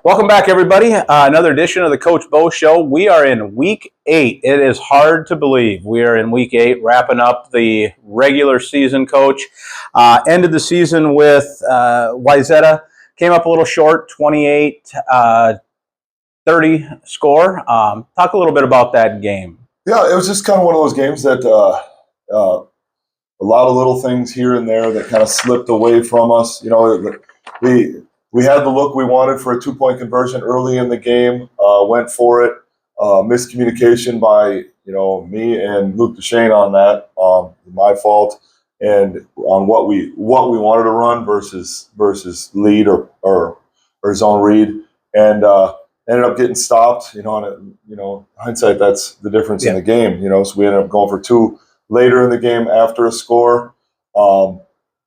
Welcome back, everybody. Another edition of the Coach Bo Show. We are in Week 8. It is hard to believe we are in Week 8, wrapping up the regular season, Coach. Ended the season with Wayzata. Came up a little short, 28-30 score. Talk a little bit about that game. Yeah, it was just kind of one of those games that a lot of little things here and there that kind of slipped away from us. You know, we had the look we wanted for a 2-point conversion early in the game, went for it. Miscommunication by, me and Luke Duchesne on that, my fault, and on what we wanted to run versus lead or zone read, and ended up getting stopped. Hindsight, that's the difference in the game. So we ended up going for 2 later in the game after a score, and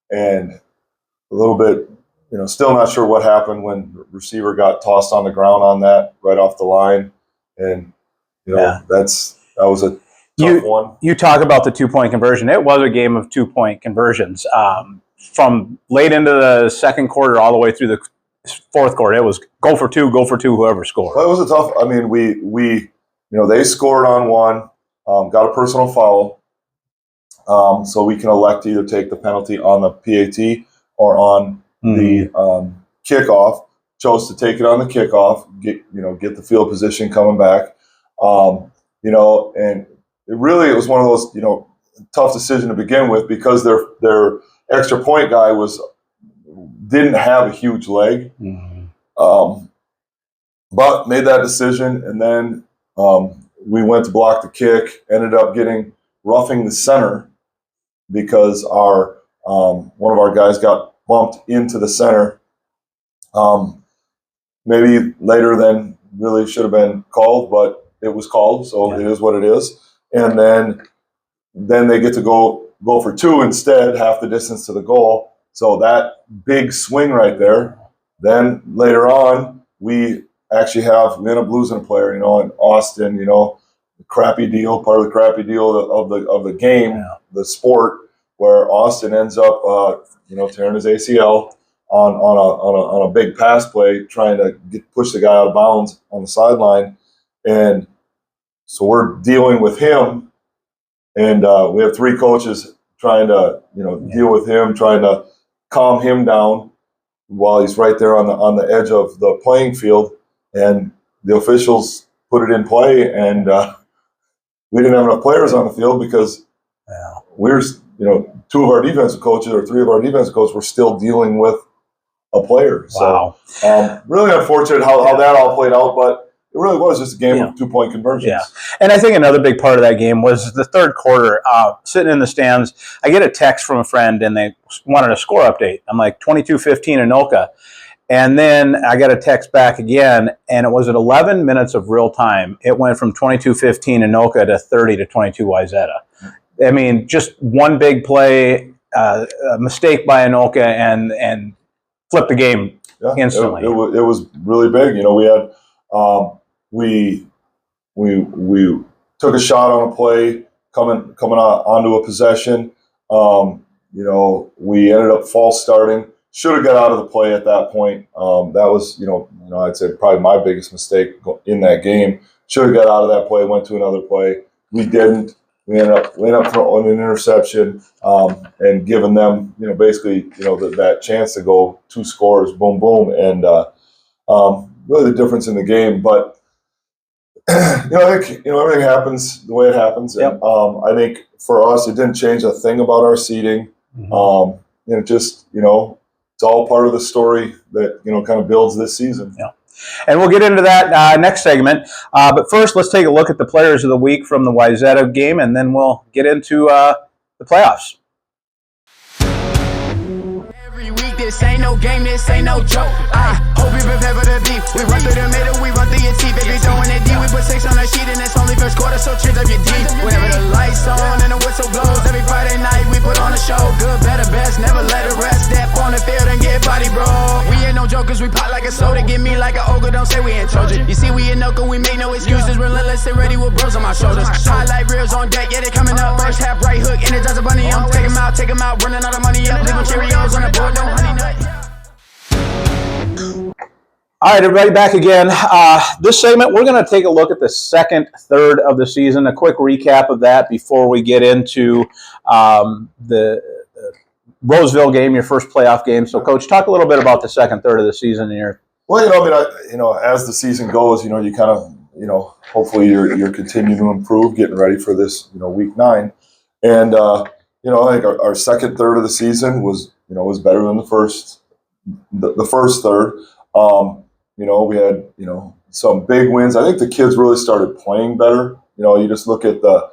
a little bit. Still not sure what happened when the receiver got tossed on the ground on that right off the line. And, that was a tough one. You talk about the 2-point conversion. It was a game of 2-point conversions. From late into the second quarter all the way through the fourth quarter, it was go for two, whoever scored. Well, it was a tough, they scored on one, got a personal foul. So we can elect to either take the penalty on the PAT or on the kickoff. Chose to take it on the kickoff, get the field position coming back, and it was one of those tough decision to begin with because their extra point guy didn't have a huge leg, but made that decision, and then we went to block the kick, ended up roughing the center because our one of our guys got bumped into the center, maybe later than really should have been called, but it was called, so It is what it is. And then they get to go for 2 instead, half the distance to the goal. So that big swing right there. Then later on, we actually end up losing a player, in Austin, crappy deal, part of the crappy deal of the game, the sport, where Austin ends up tearing his ACL on a big pass play, trying to push the guy out of bounds on the sideline, and so we're dealing with him, and we have 3 coaches trying to deal with him, trying to calm him down while he's right there on the edge of the playing field, and the officials put it in play, and we didn't have enough players on the field because we're 2 of our defensive coaches or 3 of our defensive coaches were still dealing with a player. Wow. So really unfortunate how that all played out, but it really was just a game of 2-point conversions. Yeah, and I think another big part of that game was the third quarter. Sitting in the stands, I get a text from a friend, and they wanted a score update. I'm like, 22-15 Anoka. And then I got a text back again, and it was at 11 minutes of real time. It went from 22-15 Anoka to 30-22 Wayzata. I mean, just one big play, a mistake by Anoka, and flipped the game instantly. It was really big. We had we took a shot on a play coming onto a possession. We ended up false starting. Should have got out of the play at that point. That was I'd say probably my biggest mistake in that game. Should have got out of that play. Went to another play. We didn't. We ended up throwing an interception and giving them, basically, that chance to go 2 scores, boom, boom, and really the difference in the game. But I think everything happens the way it happens. Yep. And, I think for us, it didn't change a thing about our seeding. It's all part of the story that kind of builds this season. Yeah. And we'll get into that next segment. But first, let's take a look at the players of the week from the Wayzata game, and then we'll get into the playoffs. Every week, this ain't no game, this ain't no joke. I hope you prepare for the beef. We run through the middle, we run through your teeth. If you're throwing it deep, we put 6 on the sheet, and it's only first quarter, so cheers up your deep. Whenever the lights on and the whistle blows, every Friday night we put on a show. Good, better, best, never let it rest. Step on the field and get body, bro. We ain't no jokers, we pop like a soda. Get me like an ogre, don't say we ain't Trojan. You see, we Anoka, we make no excuses. Relentless and ready with bros on my shoulders. Highlight reels on deck, yeah, they coming up. First half, right hook, Energizer bunny. I'm take 'em out, running out of money up. Leaving Cheerios on the board, no honey nut. All right, everybody, back again. This segment, we're going to take a look at the second third of the season, a quick recap of that before we get into the Roseville game, your first playoff game. So, Coach, talk a little bit about the second third of the season here. Well, as the season goes, you kind of, hopefully you're continuing to improve, getting ready for this, week 9. And, I think our second third of the season was better than the first third. We had, some big wins. I think the kids really started playing better. You just look at the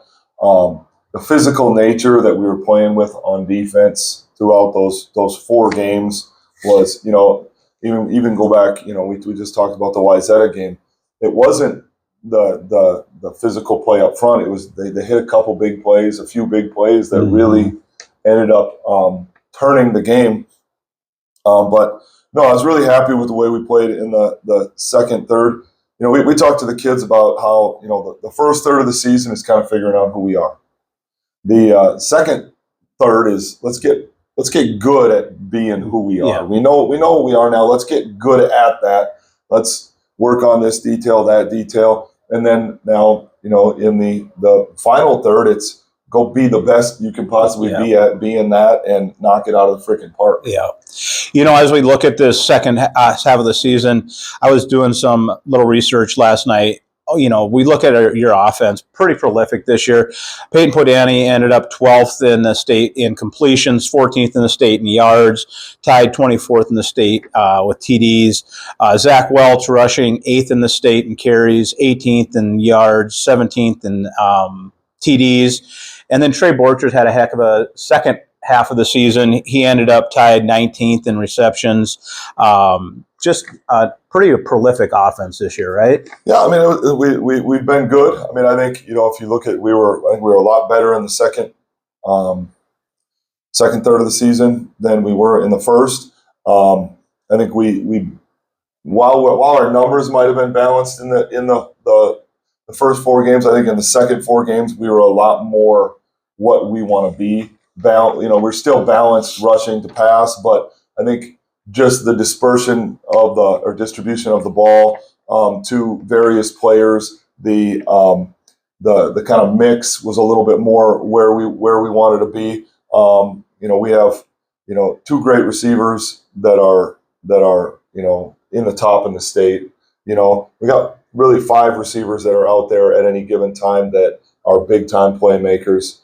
physical nature that we were playing with on defense throughout those 4 games was, even go back, we just talked about the Wayzata game. It wasn't the physical play up front. It was they hit a few big plays that really ended up turning the game. But no, I was really happy with the way we played in the second third. We talked to the kids about how the first third of the season is kind of figuring out who we are. The second third is let's get good at being who we are. Yeah. We know who we are now. Let's get good at that. Let's work on this detail, that detail, and then now in the final third, it's go be the best you can possibly be at being that and knock it out of the freaking park. Yeah. As we look at this second half of the season, I was doing some little research last night. We look at your offense, pretty prolific this year. Peyton Podani ended up 12th in the state in completions, 14th in the state in yards, tied 24th in the state with TDs. Zach Welch rushing 8th in the state in carries, 18th in yards, 17th in TDs. And then Trey Borchers had a heck of a second half of the season. He ended up tied 19th in receptions. Just a pretty prolific offense this year, right? Yeah, we've been good. I think if you look at we were a lot better in the second third of the season than we were in the first. I think we while our numbers might have been balanced in the first 4 games, I think in the second 4 games we were a lot more what we want to be. We're still balanced rushing to pass, but I think just the distribution of the ball to various players, the kind of mix was a little bit more where we wanted to be. We have 2 great receivers that are in the top in the state. We got really 5 receivers that are out there at any given time that are big time playmakers.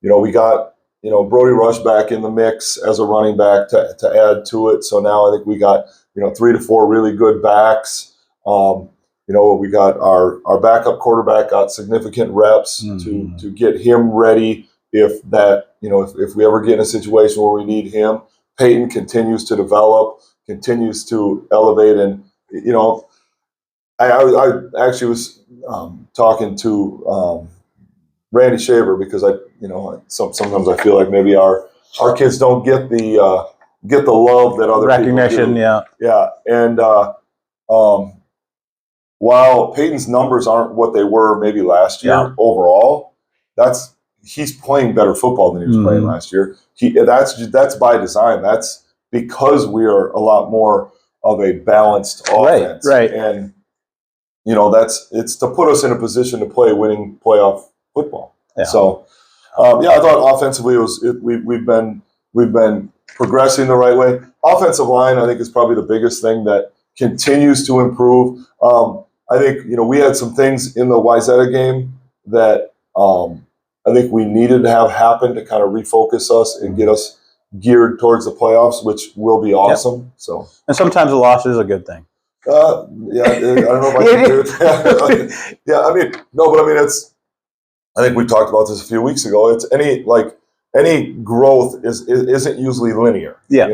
We got Brody Rush back in the mix as a running back to add to it. So now I think we got 3 to 4 really good backs. We got our backup quarterback got significant reps to get him ready if we ever get in a situation where we need him. Peyton continues to develop, continues to elevate, and I actually was talking to Randy Shaver because sometimes I feel like maybe our kids don't get the love that other recognition, people do. Yeah, and while Peyton's numbers aren't what they were maybe last year overall, he's playing better football than he was playing last year. That's by design. That's because we are a lot more of a balanced offense, right? And it's to put us in a position to play winning playoff football. Yeah. So, I thought offensively we've been progressing the right way. Offensive line, I think, is probably the biggest thing that continues to improve. I think we had some things in the Wayzata game that I think we needed to have happen to kind of refocus us and get us geared towards the playoffs, which will be awesome. Yep. So, and sometimes a loss is a good thing. I don't know if I can do it. It's. I think we talked about this a few weeks ago. It's any growth isn't usually linear. Yeah.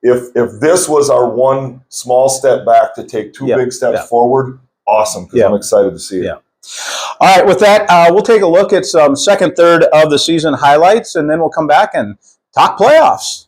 If this was our one small step back to take 2 big steps forward, awesome. Because I'm excited to see it. Yeah. All right. With that, we'll take a look at some second third of the season highlights, and then we'll come back and talk playoffs.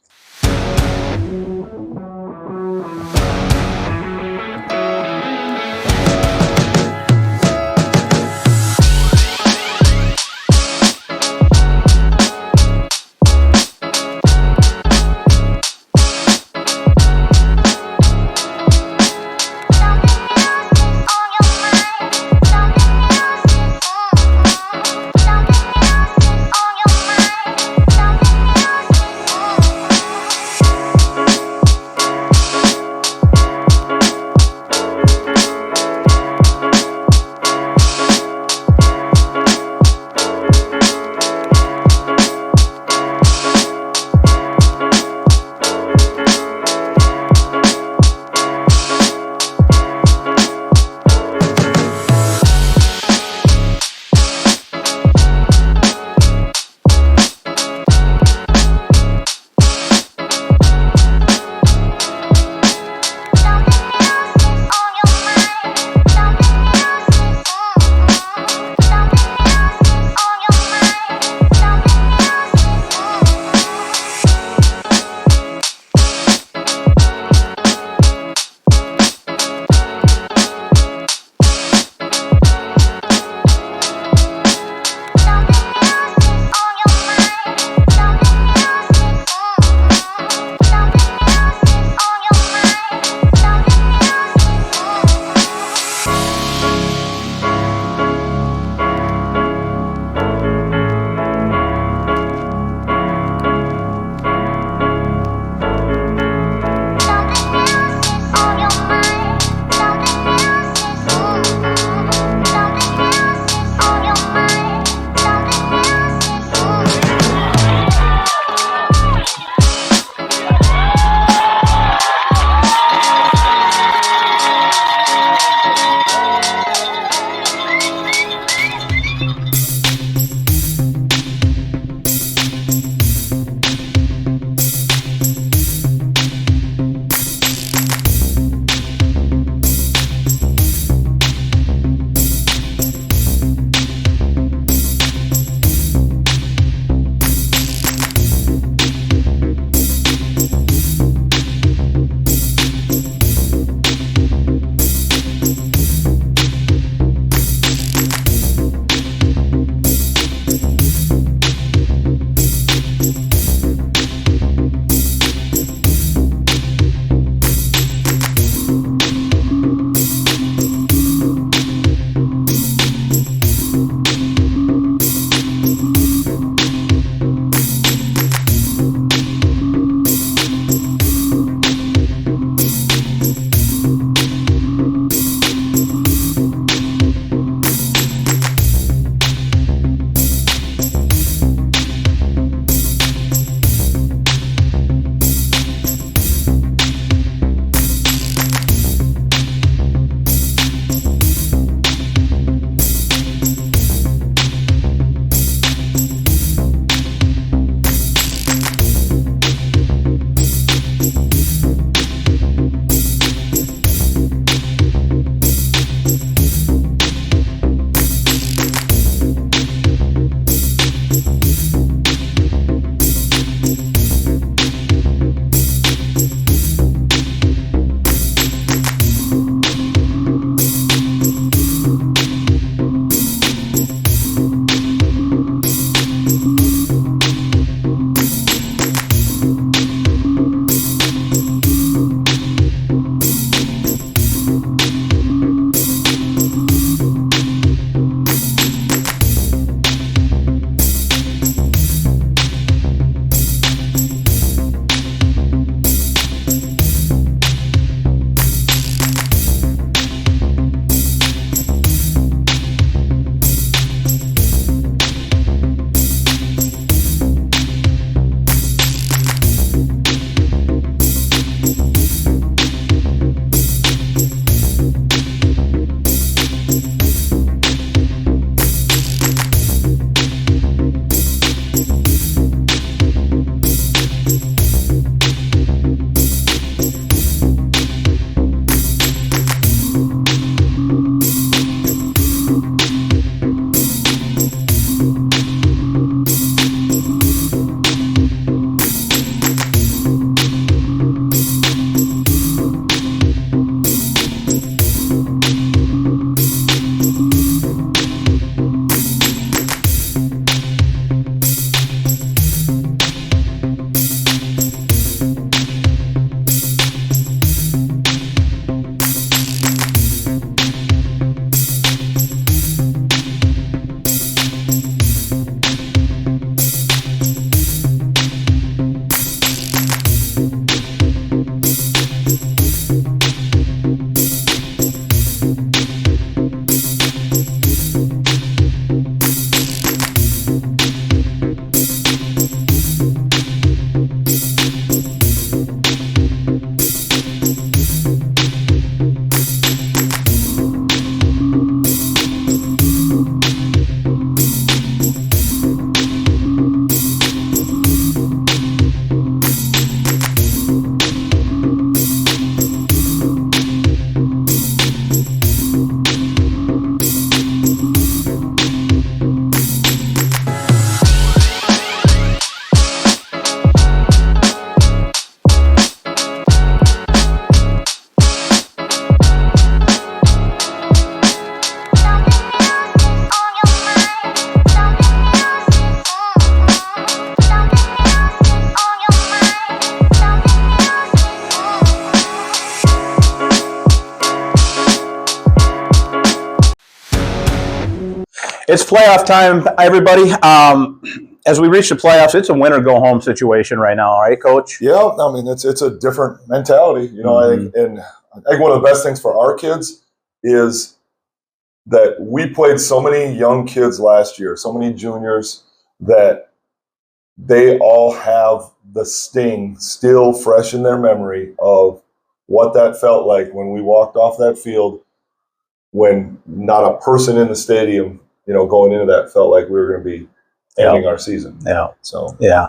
It's playoff time, everybody. As we reach the playoffs, it's a win or go home situation right now, all right, Coach? Yeah, I mean it's a different mentality, I think, and I think one of the best things for our kids is that we played so many young kids last year, so many juniors, that they all have the sting still fresh in their memory of what that felt like when we walked off that field, when not a person in the stadium, going into that felt like we were going to be ending our season. Yeah. So yeah.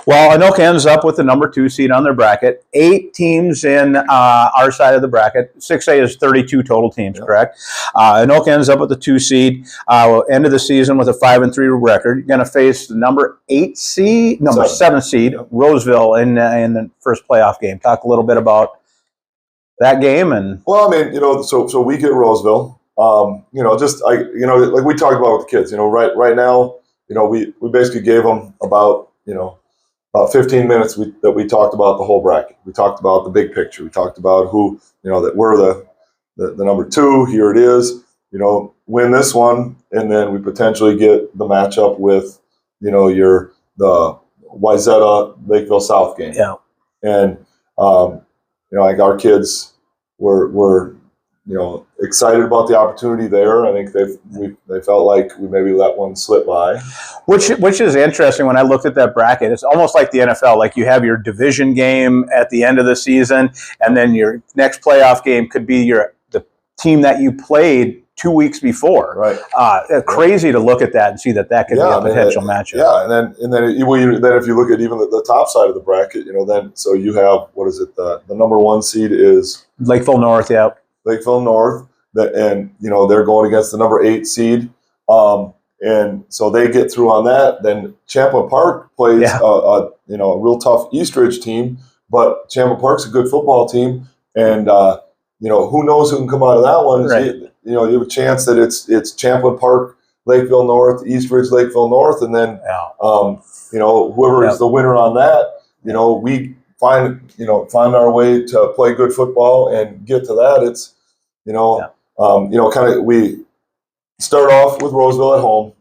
Well, Anoka ends up with the number 2 seed on their bracket. 8 teams in our side of the bracket. 6A is 32 total teams, correct? Anoka ends up with the 2 seed. End of the season with a 5-3 record. You're going to face the number 7 seed, Roseville, in the first playoff game. Talk a little bit about that game. And well, I mean, so we get Roseville. Like we talked about with the kids. Right now, we basically gave them about 15 minutes that we talked about the whole bracket. We talked about the big picture. We talked about who, that we're the number 2. Here it is. Win this one, and then we potentially get the matchup with, the Wayzata Lakeville South game. Yeah. And like our kids were excited about the opportunity there. I think they felt like we maybe let one slip by. Which is interesting. When I looked at that bracket, it's almost like the NFL. Like you have your division game at the end of the season, and then your next playoff game could be the team that you played 2 weeks before. Right. Crazy to look at that and see that could be a potential matchup. Yeah, and then if you look at even the top side of the bracket, then so you have, what is it? The number 1 seed is Lakeville North. Yeah. Lakeville North, and they're going against the number 8 seed, and so they get through on that. Then Champlin Park plays a real tough Eastridge team, but Champlin Park's a good football team, and who knows who can come out of that one? Right. You have a chance that it's Champlin Park, Lakeville North, Eastridge, Lakeville North, and then whoever is the winner on that, we find our way to play good football and get to that. It's, we start off with Roseville at home.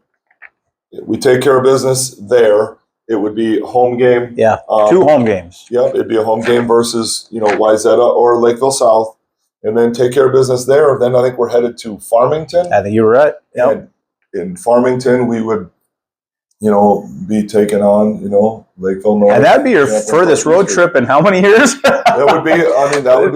We take care of business there. It would be a home game. Yeah, 2 home games. Yep, it'd be a home game versus, Wayzata or Lakeville South, and then take care of business there. Then I think we're headed to Farmington. I think you were right. Yep. And in Farmington, we would, be taking on, Lakeville North. And that'd be your furthest road trip in how many years? That would be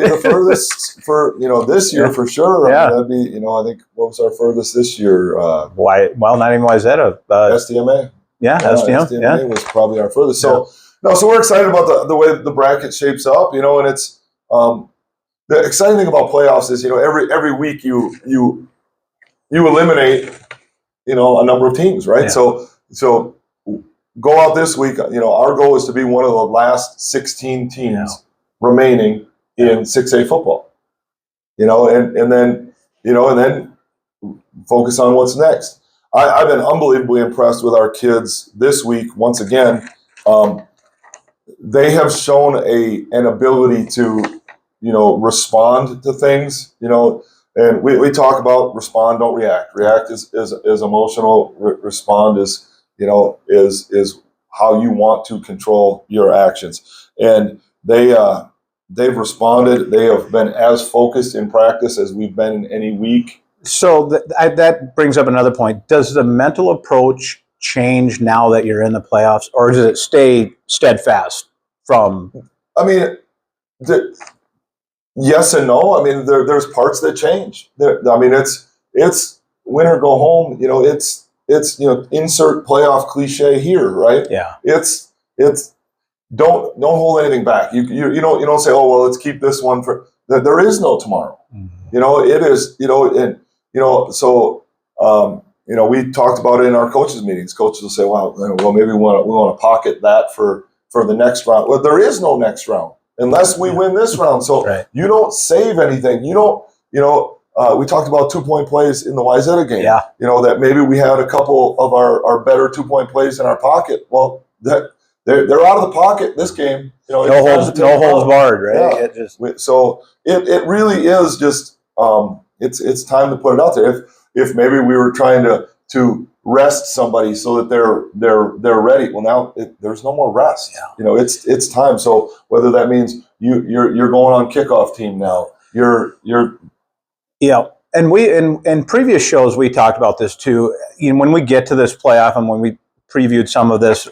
the furthest for, this year for sure. Yeah. That'd be, I think, what was our furthest this year? Why? Well, not even Wayzata. SDMA. Yeah, SDMA was probably our furthest. So, so we're excited about the way the bracket shapes up, and it's, the exciting thing about playoffs is, every week you eliminate, a number of teams, right? Yeah. So go out this week. Our goal is to be one of the last 16 teams remaining in 6A football. And then focus on what's next. I've been unbelievably impressed with our kids this week. Once again, they have shown an ability to, respond to things. And we talk about respond, don't react. React is emotional. Respond is how you want to control your actions. And they've responded. They have been as focused in practice as we've been in any week. So that brings up another point. Does the mental approach change now that you're in the playoffs, or does it stay steadfast from? I mean, yes and no. I mean, there's parts that change. It's win or go home. It's insert playoff cliche here, right? Yeah. It's don't hold anything back. You don't say, oh well, let's keep this one for. There is no tomorrow. Mm-hmm. It is. So we talked about it in our coaches meetings. Coaches will say, well, maybe we want to pocket that for the next round. Well, there is no next round unless we win this round. So you don't save anything. You don't. We talked about 2-point plays in the Wayzata game. Yeah. That maybe we had a couple of our better 2-point plays in our pocket. Well, they're out of the pocket this game. No holds barred, right? Yeah. So it really is just it's time to put it out there. If maybe we were trying to to rest somebody so that they're ready. Well, now there's no more rest. Yeah. You know, it's time. So whether that means you're going on kickoff team now, you're Yeah, and we in previous shows we talked about this too. You know, when we get to this playoff and when we previewed some of this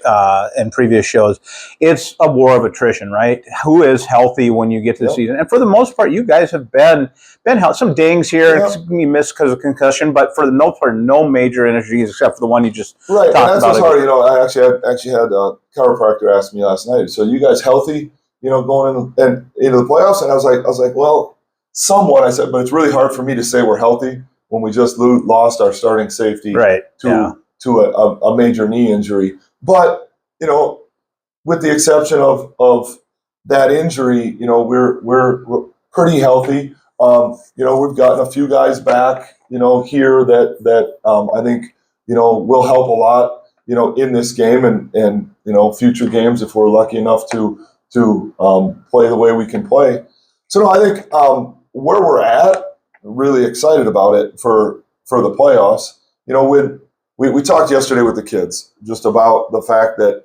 in previous shows, it's a war of attrition, right? Who is healthy when you get to the season? And for the most part, you guys have been healthy. Some dings here, you missed because of concussion, but for the most part, no major injuries except for the one you just talked about. And that's what's hard. You know, I actually had a chiropractor ask me last night. So you guys healthy? You know, going in into the playoffs? And I was like, well, somewhat. I said, but it's really hard for me to say we're healthy when we just lost our starting safety to a major knee injury. But, you know, with the exception of that injury, you know, we're pretty healthy. You know, we've gotten a few guys back, you know, here that I think, you know, will help a lot, you know, in this game and you know, future games if we're lucky enough to play the way we can play. So no, I think where we're at, really excited about it for the playoffs. You know, when we talked yesterday with the kids just about the fact that,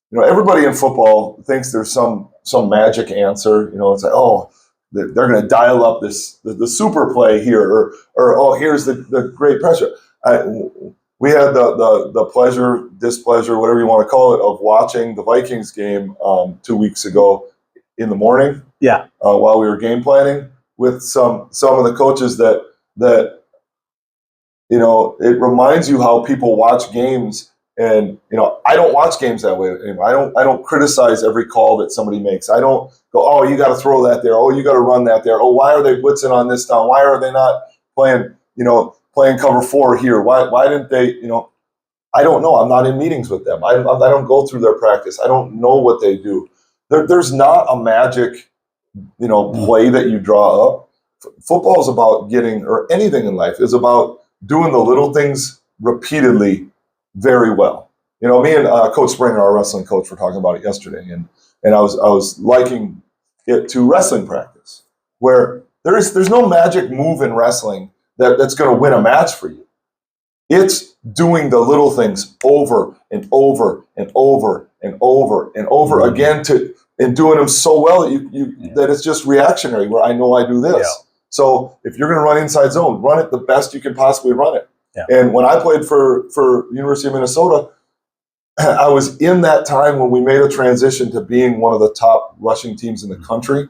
you know, everybody in football thinks there's some magic answer. You know, it's like, oh, they're going to dial up the super play here, or oh, here's the great pressure. We had the pleasure, displeasure, whatever you want to call it, of watching the Vikings game 2 weeks ago in the morning. Yeah. While we were game planning with some of the coaches that you know, it reminds you how people watch games. And, you know, I don't watch games that way anymore. I don't criticize every call that somebody makes. I don't go, oh, you got to throw that there. Oh, you got to run that there. Oh, why are they blitzing on this down? Why are they not playing cover 4 here? Why didn't they, you know, I don't know. I'm not in meetings with them. I don't go through their practice. I don't know what they do. There's not a magic, you know, play that you draw up. Football is about getting, or anything in life is about doing the little things repeatedly very well. You know, me and Coach Springer, our wrestling coach, were talking about it yesterday, and I was liking it to wrestling practice, where there's no magic move in wrestling that's going to win a match for you. It's doing the little things over and over and over and over and over again and doing them so well that that it's just reactionary, where I know I do this. Yeah. So if you're going to run inside zone, run it the best you can possibly run it. Yeah. And when I played for University of Minnesota, I was in that time when we made a transition to being one of the top rushing teams in the country.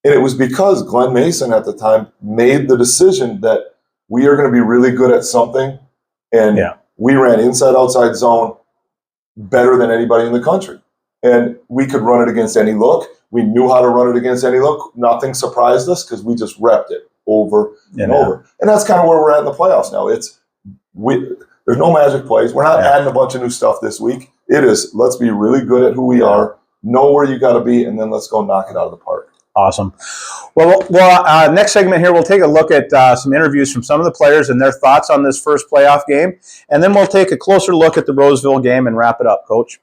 And it was because Glenn Mason at the time made the decision that we are going to be really good at something. And we ran inside-outside zone better than anybody in the country. And we could run it against any look. We knew how to run it against any look. Nothing surprised us because we just repped it over and over. And that's kind of where we're at in the playoffs now. There's no magic plays. We're not adding a bunch of new stuff this week. It is, let's be really good at who we are, know where you got to be, and then let's go knock it out of the park. Awesome. Well, next segment here, we'll take a look at some interviews from some of the players and their thoughts on this first playoff game. And then we'll take a closer look at the Roseville game and wrap it up, Coach.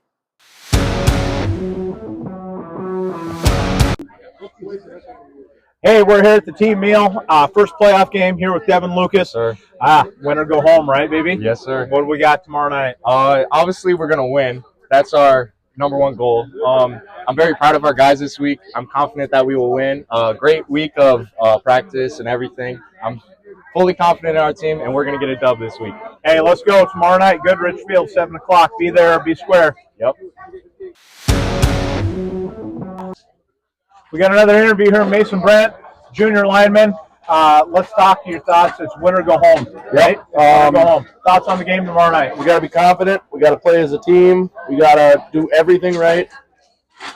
Hey, we're here at the team meal. First playoff game here with Devin Lucas. Sir. Winner go home, right, baby? Yes, sir. What do we got tomorrow night? Obviously, we're going to win. That's our number one goal. I'm very proud of our guys this week. I'm confident that we will win. Great week of practice and everything. I'm fully confident in our team, and we're going to get a dub this week. Hey, let's go. Tomorrow night, Goodrich Field, 7 o'clock. Be there, be square. Yep. We got another interview here, Mason Brandt, junior lineman. Let's talk to your thoughts. It's win or go home, right? Go home. Thoughts on the game tomorrow night? We got to be confident. We got to play as a team. We got to do everything right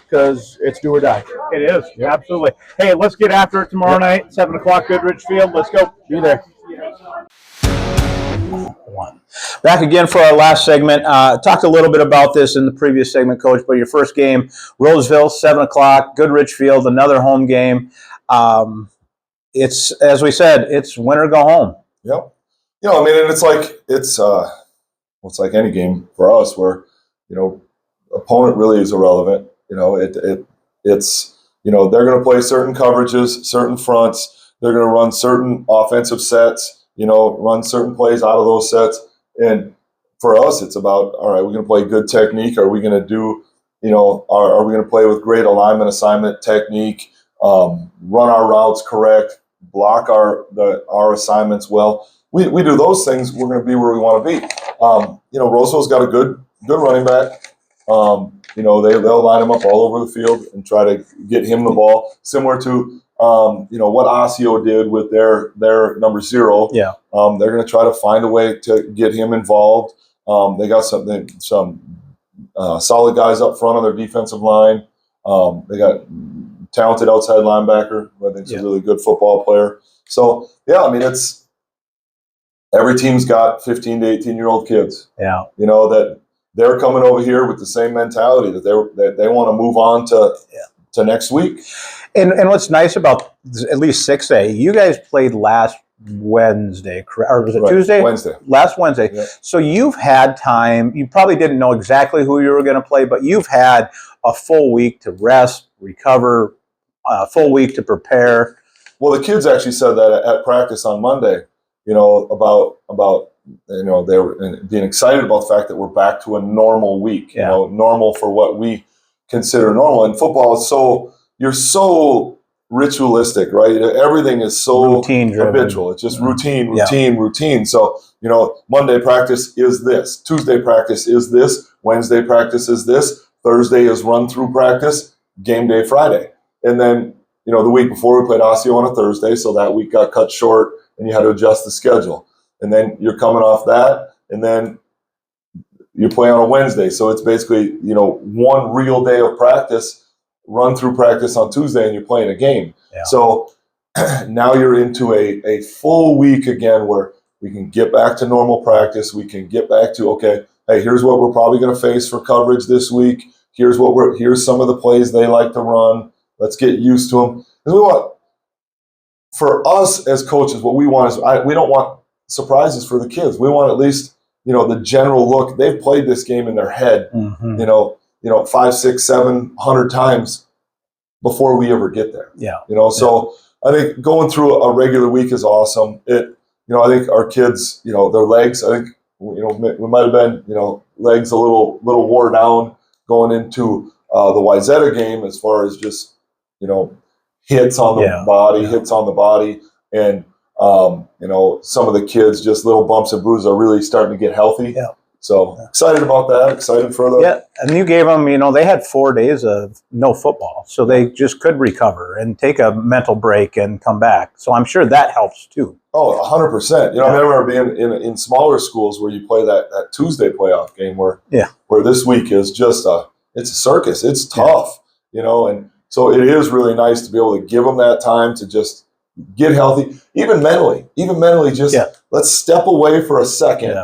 because it's do or die. It is, absolutely. Hey, let's get after it tomorrow night, 7 o'clock, Goodrich Field. Let's go. Be there. Back again for our last segment. Talked a little bit about this in the previous segment, Coach, but your first game, Roseville, 7 o'clock, Goodrich Field, another home game. It's, as we said, it's win or go home. Yep. You know, I mean, and it's like any game for us where, you know, opponent really is irrelevant. You know, it's, you know, they're going to play certain coverages, certain fronts. They're going to run certain offensive sets, you know, run certain plays out of those sets. And for us, it's about, all right, we're going to play good technique. Are we going to do, are we going to play with great alignment, assignment, technique, run our routes correct, block our assignments well? We do those things, we're going to be where we want to be. Roseville's got a good running back. They'll line him up all over the field and try to get him the ball, similar to what Osseo did with their number 0. Yeah. They're going to try to find a way to get him involved. They got some solid guys up front on their defensive line. They got talented outside linebacker, who I think is a really good football player. So it's every team's got 15 to 18-year-old kids. Yeah. That they're coming over here with the same mentality that they want to move on to next week. And what's nice about at least 6A, you guys played last Wednesday, or was it Tuesday? Wednesday. Last Wednesday. Yeah. So you've had time. You probably didn't know exactly who you were going to play, but you've had a full week to rest, recover, a full week to prepare. Well, the kids actually said that at practice on Monday, about they were being excited about the fact that we're back to a normal week, normal for what we consider normal. And football is you're so ritualistic, right? Everything is so habitual. It's just routine. So, Monday practice is this, Tuesday practice is this, Wednesday practice is this, Thursday is run through practice, game day Friday. And then, the week before we played Osseo on a Thursday, so that week got cut short and you had to adjust the schedule. And then you're coming off that, and then you play on a Wednesday. So it's basically, one real day of practice, run through practice on Tuesday, and you're playing a game. Yeah. So now you're into a full week again where we can get back to normal practice. We can get back to, okay, hey, here's what we're probably going to face for coverage this week. Here's some of the plays they like to run. Let's get used to them. Because for us as coaches, what we want is we don't want surprises for the kids. We want at least, the general look. They've played this game in their head, 5, 6, 700 times before we ever get there. Yeah. So I think going through a regular week is awesome. I think our kids, their legs, I think, we might have been, legs a little wore down going into the Wayzata game as far as just, hits on the body, and some of the kids, just little bumps and bruises, are really starting to get healthy. Yeah. So excited about that. Excited for the. Yeah, and you gave them, they had 4 days of no football, so they just could recover and take a mental break and come back. So I'm sure that helps too. Oh, 100%. I remember being in smaller schools where you play that Tuesday playoff game where this week is just it's a circus. It's tough, and so it is really nice to be able to give them that time to just get healthy, even mentally, just let's step away for a second,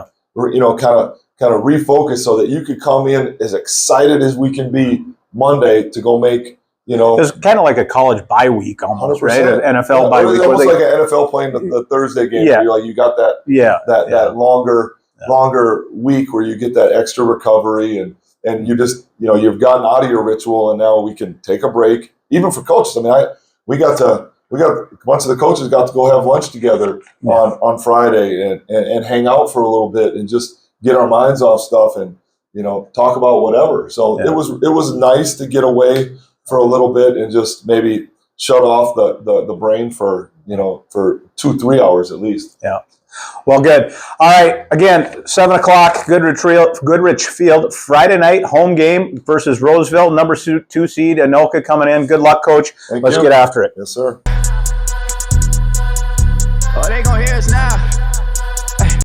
kind of refocus so that you could come in as excited as we can be Monday to go make, It's kind of like a college bye week almost, 100%. Right? An NFL bye week. It's almost like an NFL playing the Thursday game. Yeah. Where you got that longer week where you get that extra recovery and you just, you've gotten out of your ritual, and now we can take a break. Even for coaches, we got a bunch of the coaches got to go have lunch together on Friday and hang out for a little bit and just get our minds off stuff and, talk about whatever. So it was nice to get away for a little bit and just maybe shut off the brain for 2-3 hours at least. Yeah. Well, good. All right. Again, 7 o'clock, Goodrich Field, Friday night, home game versus Roseville, number 2 seed, Anoka coming in. Good luck, Coach. Let's get after it. Yes, sir.